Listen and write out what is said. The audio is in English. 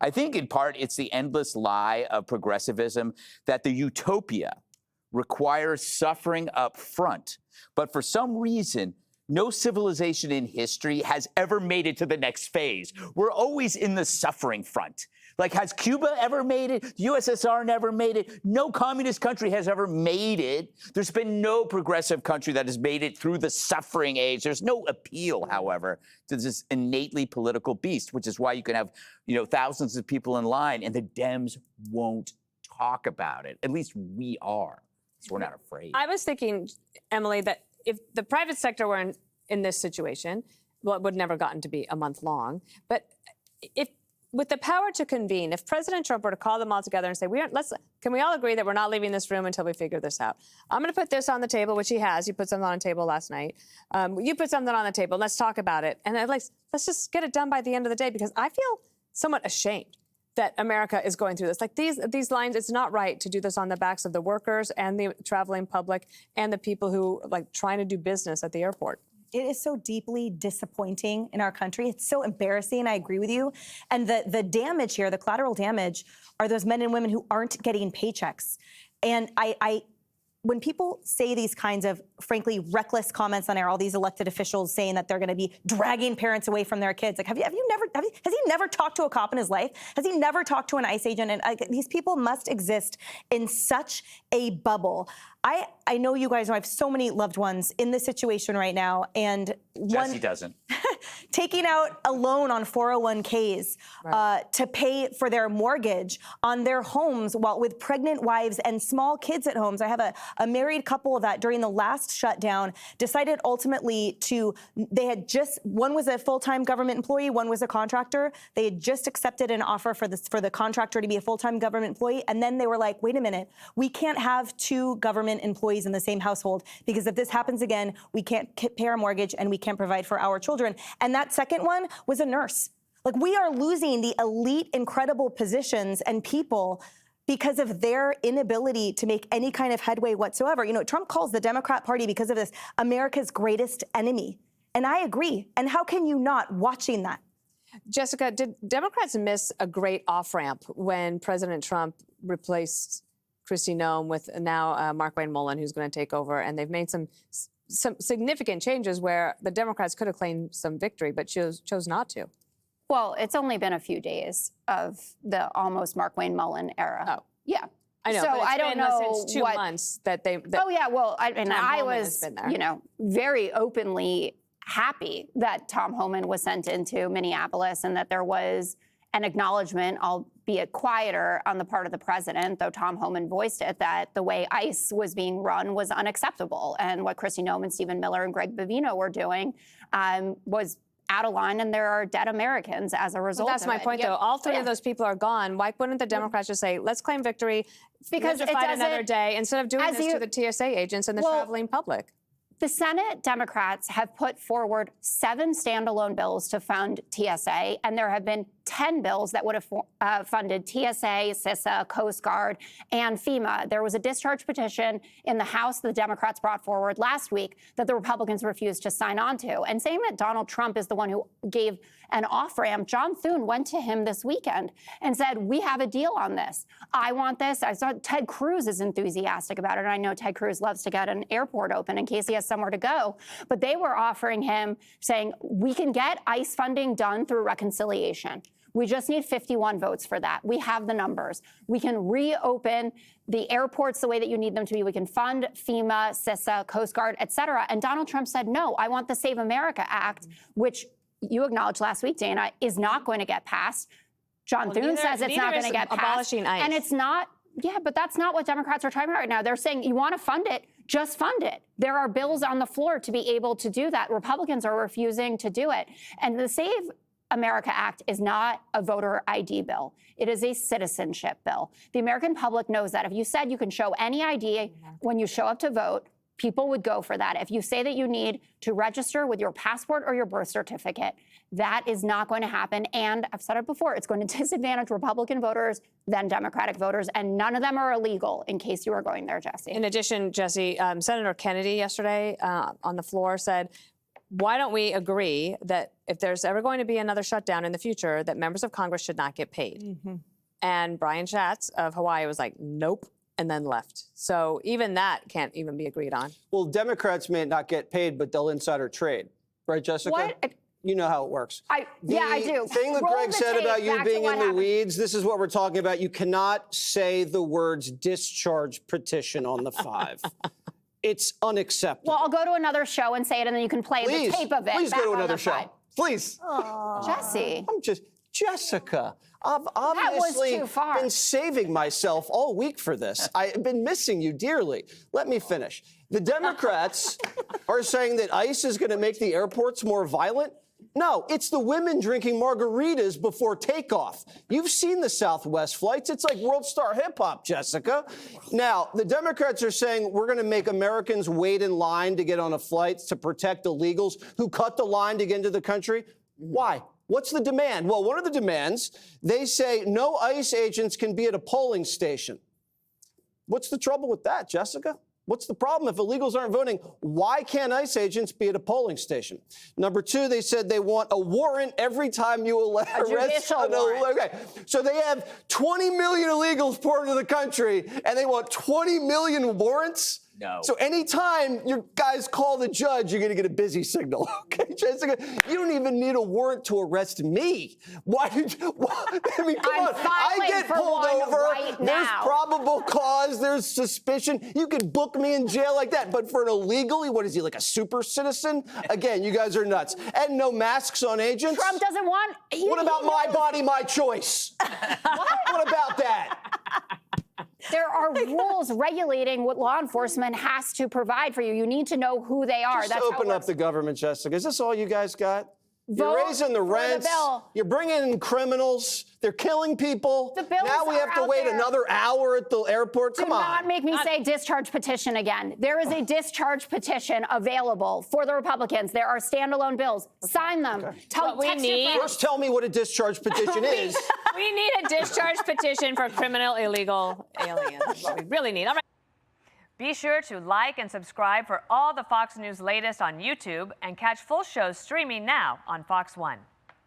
I think in part it's the endless lie of progressivism that the utopia requires suffering up front. But for some reason, no civilization in history has ever made it to the next phase. We're always in the suffering front. Like, has Cuba ever made it? The USSR never made it. No communist country has ever made it. There's been no progressive country that has made it through the suffering age. There's no appeal, however, to this innately political beast, which is why you can have, thousands of people in line, and the Dems won't talk about it. At least we are, so we're not afraid. I was thinking, Emily, that if the private sector were in this situation, well, it would never gotten to be a month long. But if with the power to convene, if President Trump were to call them all together and say, can we all agree that we're not leaving this room until we figure this out? I'm going to put this on the table, which he has. He put something on the table last night. You put something on the table. Let's talk about it. And let's just get it done by the end of the day, because I feel somewhat ashamed that America is going through this. Like these lines, it's not right to do this on the backs of the workers and the traveling public and the people who trying to do business at the airport. It is so deeply disappointing in our country. It's so embarrassing. I agree with you. And the damage here, the collateral damage, are those men and women who aren't getting paychecks. And when people say these kinds of, frankly, reckless comments on air, all these elected officials saying that they're going to be dragging parents away from their kids, like, has he never talked to a cop in his life? Has he never talked to an ICE agent? And these people must exist in such a bubble. I know you guys know I have so many loved ones in this situation right now, and Jesse doesn't. Taking out a loan on 401ks to pay for their mortgage on their homes while with pregnant wives and small kids at homes. I have a married couple that during the last shutdown decided ultimately one was a full-time government employee, one was a contractor. They had just accepted an offer for the contractor to be a full-time government employee, and then they were like, wait a minute, we can't have two government employees in the same household, because if this happens again, we can't pay our mortgage and we can't provide for our children. And that second one was a nurse. Like, we are losing the elite, incredible positions and people because of their inability to make any kind of headway whatsoever. Trump calls the Democrat Party, because of this, America's greatest enemy. And I agree. And how can you not, watching that? Jessica, did Democrats miss a great off-ramp when President Trump replaced Kristi Noem with now Markwayne Mullin, who's going to take over? And they've made some significant changes where the Democrats could have claimed some victory, but chose not to. Well, it's only been a few days of the almost Markwayne Mullin era. Oh, yeah. I know. So but I don't know since 2 months that they. Oh yeah. Well, I was, very openly happy that Tom Homan was sent into Minneapolis and that there was an acknowledgement, albeit quieter, on the part of the president, though Tom Homan voiced it, that the way ICE was being run was unacceptable. And what Kristi Noem and Stephen Miller and Greg Bovino were doing was out of line, and there are dead Americans as a result of it. That's my point, though. All three of those people are gone. Why wouldn't the Democrats just say, let's claim victory, because it fight another day, instead of doing this to the TSA agents and the traveling public? The Senate Democrats have put forward 7 standalone bills to fund TSA, and there have been 10 bills that would have funded TSA, CISA, Coast Guard, and FEMA. There was a discharge petition in the House that the Democrats brought forward last week that the Republicans refused to sign on to. And saying that Donald Trump is the one who gave an off-ramp, John Thune went to him this weekend and said, we have a deal on this. I want this. I saw Ted Cruz is enthusiastic about it. And I know Ted Cruz loves to get an airport open in case he has somewhere to go. But they were offering him, saying, we can get ICE funding done through reconciliation. We just need 51 votes for that. We have the numbers. We can reopen the airports the way that you need them to be. We can fund FEMA, CISA, Coast Guard, et cetera. And Donald Trump said, no, I want the Save America Act, which you acknowledged last week, Dana, is not going to get passed. John Thune says it's not going to get passed. Abolishing ICE. And it's not, but that's not what Democrats are talking about right now. They're saying, you want to fund it, just fund it. There are bills on the floor to be able to do that. Republicans are refusing to do it. And the Save America Act is not a voter ID bill. It is a citizenship bill. The American public knows that. If you said you can show any ID when you show up to vote, people would go for that. If you say that you need to register with your passport or your birth certificate, that is not going to happen. And I've said it before, it's going to disadvantage Republican voters than Democratic voters, and none of them are illegal, in case you were going there, Jesse. In addition, Jesse, Senator Kennedy yesterday on the floor said, why don't we agree that if there's ever going to be another shutdown in the future, that members of Congress should not get paid? And Brian Schatz of Hawaii was like, nope, and then left. So even that can't even be agreed on. Well, Democrats may not get paid, but they'll insider trade. Right, Jessica? What? You know how it works. Yeah, I do. The thing that Roll Greg the said tape about you back to being what in the happened. weeds, this is what we're talking about. You cannot say the words discharge petition on the 5. It's unacceptable. Well, I'll go to another show and say it, and then you can play the tape of it. Please back go to on another the show. side. Please. Jesse. I'm just, Jessica, I've obviously too far. been saving myself all week for this. I've been missing you dearly. Let me finish. The Democrats are saying that ICE is going to make the airports more violent. No, it's the women drinking margaritas before takeoff. You've seen the Southwest flights. It's like World Star Hip Hop, Jessica. Now, the Democrats are saying we're going to make Americans wait in line to get on a flight to protect illegals who cut the line to get into the country. Why? What's the demand? Well, one of the demands, they say no ICE agents can be at a polling station. What's the trouble with that, Jessica? What's the problem? If illegals aren't voting, why can't ICE agents be at a polling station? Number 2, they said they want a warrant every time you arrest. judicial warrant. Okay, so they have 20 million illegals poured into the country, and they want 20 million warrants? No. So anytime you guys call the judge, you're going to get a busy signal. Okay, Jessica, you don't even need a warrant to arrest me. Why did you? I mean, come I'm on. I filing get for pulled one over. right There's now. probable cause. There's suspicion. You can book me in jail like that. But for an illegally, what is he, like a super citizen? Again, you guys are nuts. And no masks on agents. Trump doesn't want. What about my body, my choice? What about that? There are rules regulating what law enforcement has to provide for you. You need to know who they are. Just That's how it open up works. the government, Jessica. Is this all you guys got? Vote You're raising the for the rents. bill. You're bringing in criminals. They're killing people. The bills now we are have to out wait there. another hour at the airport. Do Come on. not make me say discharge petition again. There is a discharge petition available for the Republicans. There are standalone bills. Sign them. What we Text your need- friends. First, tell me what a discharge petition is. We need a discharge petition for criminal illegal aliens. That's what we really need. All right. Be sure to like and subscribe for all the Fox News latest on YouTube and catch full shows streaming now on Fox One.